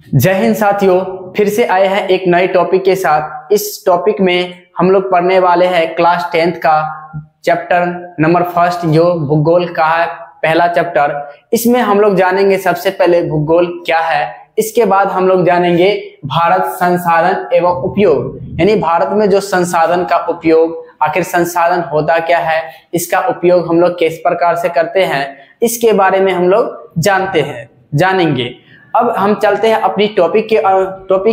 जय हिंद साथियों, फिर से आए हैं एक नए टॉपिक के साथ। इस टॉपिक में हम लोग पढ़ने वाले हैं क्लास 10th का चैप्टर नंबर फर्स्ट, जो भूगोल का है पहला चैप्टर। इसमें हम लोग जानेंगे सबसे पहले भूगोल क्या है, इसके बाद हम लोग जानेंगे भारत संसाधन एवं उपयोग, यानी भारत में जो संसाधन का उपयोग, आखिर संसाधन होता क्या है, इसका उपयोग हम लोग किस प्रकार से करते हैं, इसके बारे में हम लोग जानेंगे। अब हम चलते हैं अपनी टॉपिक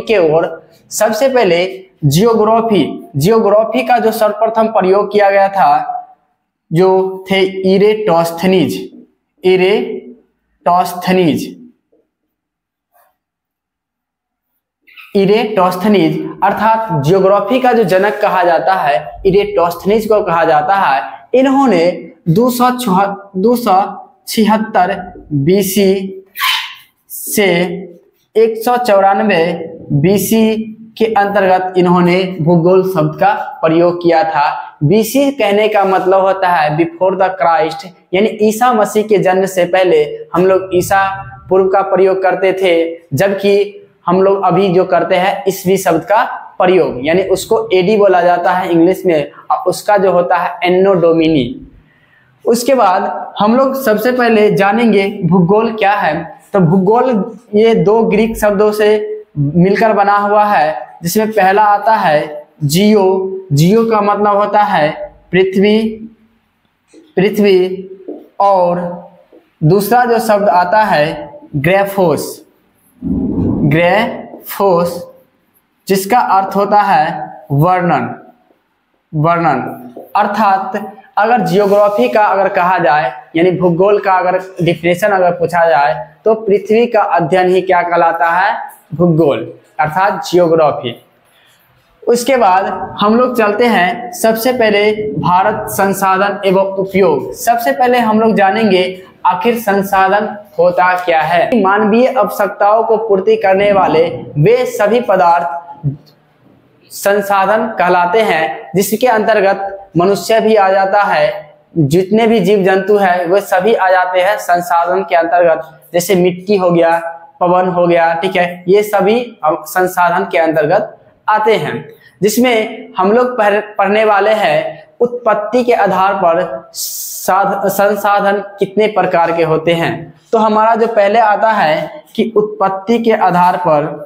के ओर। सबसे पहले जियोग्राफी का जो सर्वप्रथम प्रयोग किया गया था, जो थे इरेटोस्थनीज, अर्थात जियोग्राफी का जो जनक कहा जाता है, इरेटोस्थनीज को कहा जाता है। इन्होंने 276 बीसी से 194 बीसी के अंतर्गत इन्होंने भूगोल शब्द का प्रयोग किया था। बीसी कहने का मतलब होता है बिफोर द क्राइस्ट, यानी ईसा मसीह के जन्म से पहले हम लोग ईसा पूर्व का प्रयोग करते थे, जबकि हम लोग अभी जो करते हैं ईसवी शब्द का प्रयोग, यानी उसको एडी बोला जाता है इंग्लिश में, और उसका जो होता है एन्नो डोमिनी। उसके बाद हम लोग सबसे पहले जानेंगे भूगोल क्या है। तो भूगोल ये दो ग्रीक शब्दों से मिलकर बना हुआ है, जिसमें पहला आता है जियो का मतलब होता है पृथ्वी, और दूसरा जो शब्द आता है ग्रेफोस, जिसका अर्थ होता है वर्णन। अर्थात अगर जियोग्राफी का अगर कहा जाए, यानी भूगोल का अगर डिफिनेशन अगर पूछा जाए, तो पृथ्वी का अध्ययन ही क्या कहलाता है, भूगोल, अर्थात जियोग्राफी। उसके बाद हम लोग चलते हैं सबसे पहले भारत संसाधन एवं उपयोग। सबसे पहले हम लोग जानेंगे आखिर संसाधन होता क्या है। मानवीय आवश्यकताओं को पूर्ति करने वाले वे सभी पदार्थ संसाधन कहलाते हैं, जिसके अंतर्गत मनुष्य भी आ जाता है, जितने भी जीव जंतु है वे सभी आ जाते हैं संसाधन के अंतर्गत। जैसे मिट्टी हो गया, पवन हो गया, ठीक है, ये सभी संसाधन के अंतर्गत आते हैं। जिसमें हम लोग पढ़ने वाले हैं उत्पत्ति के आधार पर संसाधन कितने प्रकार के होते हैं। तो हमारा जो पहले आता है कि उत्पत्ति के आधार पर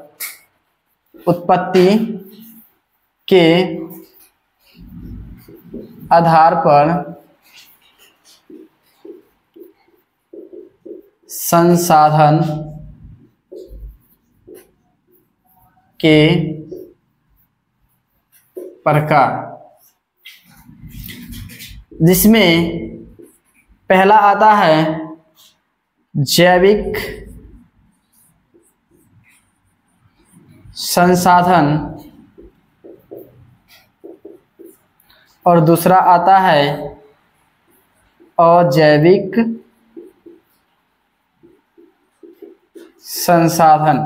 संसाधन के प्रकार, जिसमें पहला आता है जैविक संसाधन, और दूसरा आता है अजैविक संसाधन।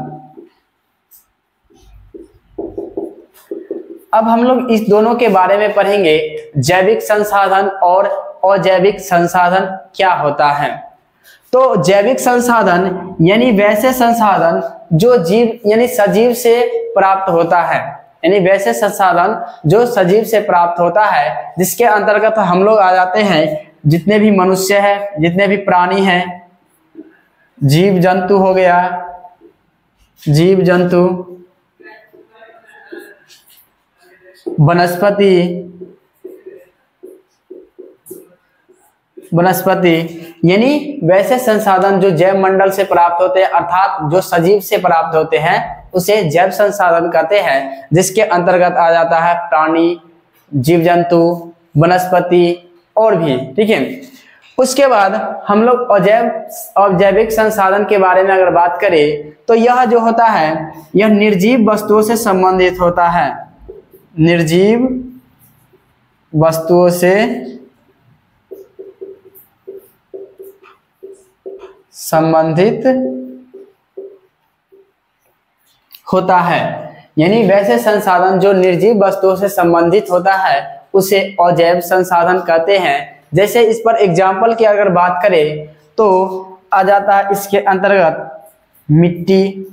अब हम लोग इस दोनों के बारे में पढ़ेंगे, जैविक संसाधन और अजैविक संसाधन क्या होता है। तो जैविक संसाधन यानी वैसे संसाधन जो जीव यानी सजीव से प्राप्त होता है, यानी वैसे संसाधन जो सजीव से प्राप्त होता है, जिसके अंतर्गत हम लोग आ जाते हैं जितने भी मनुष्य है, जितने भी प्राणी हैं, जीव जंतु हो गया, वनस्पति, यानी वैसे संसाधन जो जैव मंडल से प्राप्त होते हैं, अर्थात जो सजीव से प्राप्त होते हैं, उसे जैव संसाधन कहते हैं, जिसके अंतर्गत आ जाता है प्राणी, जीव जंतु, वनस्पति और भी, ठीक है। उसके बाद हम लोग अजैविक संसाधन के बारे में अगर बात करें, तो यह जो होता है यह निर्जीव वस्तुओं से संबंधित होता है, निर्जीव वस्तुओं से संबंधित होता है, यानी वैसे संसाधन जो निर्जीव वस्तुओं से संबंधित होता है उसे अजैव संसाधन कहते हैं। जैसे इस पर एग्जाम्पल की अगर बात करें तो आ जाता है इसके अंतर्गत मिट्टी,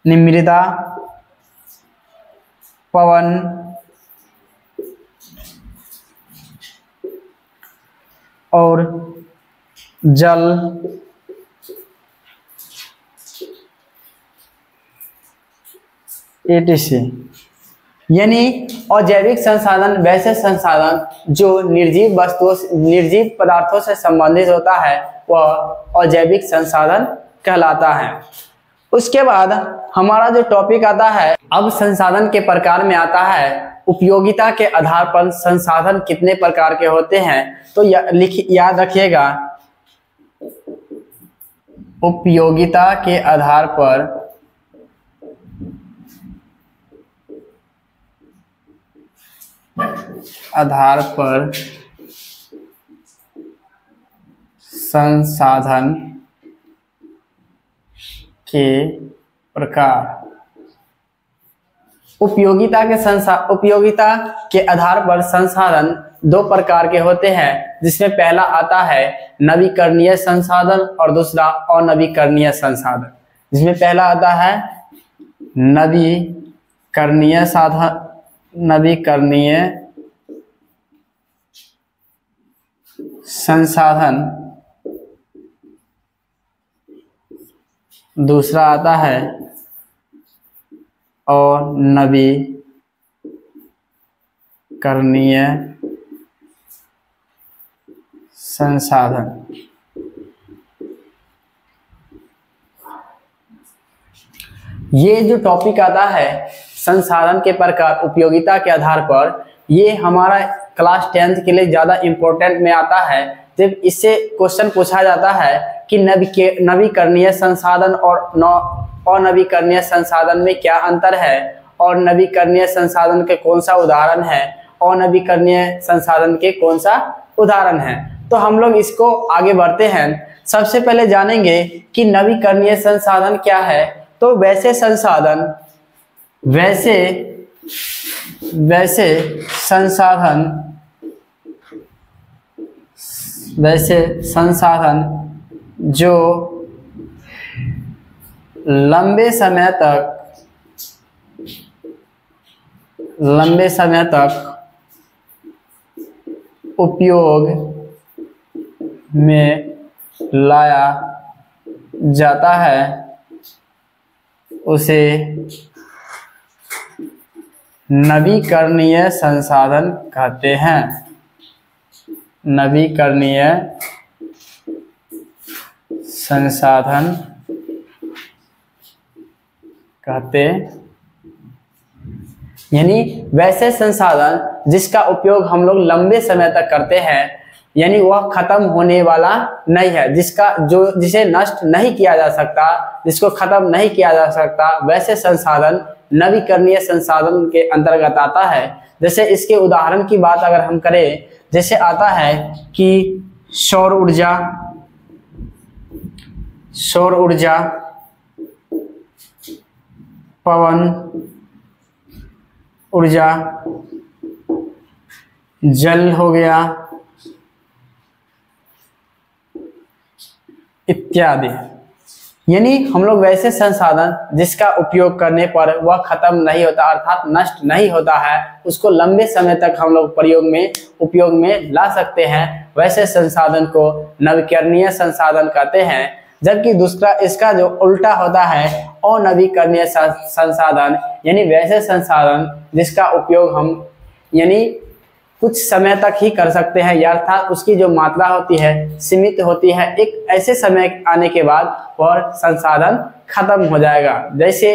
मृदा, पवन, और जल etc। यानी अजैविक संसाधन वैसे संसाधन जो निर्जीव वस्तुओं निर्जीव पदार्थों से संबंधित होता है वह अजैविक संसाधन कहलाता है। उसके बाद हमारा जो टॉपिक आता है अब संसाधन के प्रकार में आता है उपयोगिता के आधार पर संसाधन कितने प्रकार के होते हैं। तो याद रखिएगा, उपयोगिता के आधार पर संसाधन के प्रकार। उपयोगिता के आधार पर संसाधन दो प्रकार के होते हैं, जिसमें पहला आता है नवीकरणीय संसाधन और दूसरा अनवीकरणीय संसाधन। जिसमें पहला आता है नवीकरणीय संसाधन, दूसरा आता है अनवीकरणीय संसाधन। ये जो टॉपिक आता है संसाधन के प्रकार उपयोगिता के आधार पर, ये हमारा क्लास 10th के लिए ज्यादा इंपॉर्टेंट में आता है। जब इससे क्वेश्चन पूछा जाता है कि नवीकरणीय संसाधन और अनवीकरणीय संसाधन में क्या अंतर है और नवीकरणीय संसाधन के कौन सा उदाहरण है, अनवीकरणीय संसाधन के कौन सा उदाहरण है। तो हम लोग इसको आगे बढ़ते हैं। सबसे पहले जानेंगे कि नवीकरणीय संसाधन क्या है। तो वैसे संसाधन जो लंबे समय तक उपयोग में लाया जाता है उसे नवीकरणीय संसाधन कहते हैं। नवीकरणीय संसाधन कहते, यानी वैसे संसाधन जिसका उपयोग हम लोग लंबे समय तक करते हैं, यानी वह खत्म होने वाला नहीं है, जिसे नष्ट नहीं किया जा सकता, जिसको खत्म नहीं किया जा सकता, वैसे संसाधन नवीकरणीय संसाधन के अंतर्गत आता है। जैसे इसके उदाहरण की बात अगर हम करें, जैसे आता है कि सौर ऊर्जा, पवन ऊर्जा, जल हो गया इत्यादि। यानी हम लोग वैसे संसाधन जिसका उपयोग करने पर वह खत्म नहीं होता अर्थात नष्ट नहीं होता है, उसको लंबे समय तक हम लोग उपयोग में ला सकते हैं, वैसे संसाधन को नवीकरणीय संसाधन कहते हैं। जबकि दूसरा इसका जो उल्टा होता है अनवीकरणीय संसाधन, यानी वैसे संसाधन जिसका उपयोग हम यानी कुछ समय तक ही कर सकते हैं, या अर्थात उसकी जो मात्रा होती है सीमित होती है, एक ऐसे समय आने के बाद वह संसाधन खत्म हो जाएगा। जैसे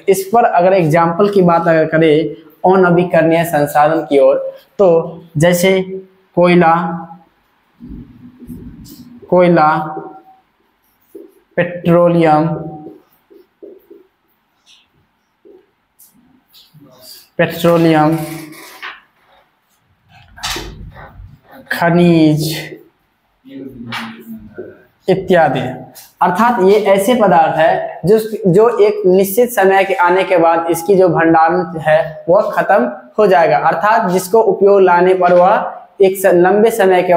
इस पर अगर एग्जाम्पल की बात अगर करें अनवीकरणीय संसाधन की ओर, तो जैसे कोयला, पेट्रोलियम, खनिज इत्यादि। अर्थात ये ऐसे पदार्थ है जो एक निश्चित समय के आने के बाद इसकी जो भंडारण है वह खत्म हो जाएगा, अर्थात जिसको उपयोग लाने पर वह एक लंबे समय के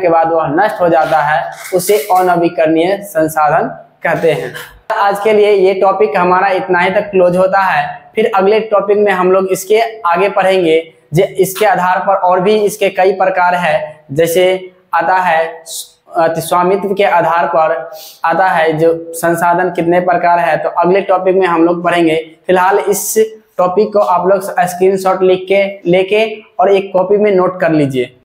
बाद वह नष्ट हो जाता है, उसे अनवीकरणीय संसाधन कहते हैं। आज के लिए ये टॉपिक हमारा इतना ही तक क्लोज होता है। फिर अगले टॉपिक में हम लोग इसके आगे पढ़ेंगे। इसके आधार पर और भी इसके कई प्रकार है, जैसे आता है स्वामित्व के आधार पर आता है जो संसाधन कितने प्रकार है, तो अगले टॉपिक में हम लोग पढ़ेंगे। फिलहाल इस टॉपिक को आप लोग स्क्रीनशॉट लिख के लेके और एक कॉपी में नोट कर लीजिए।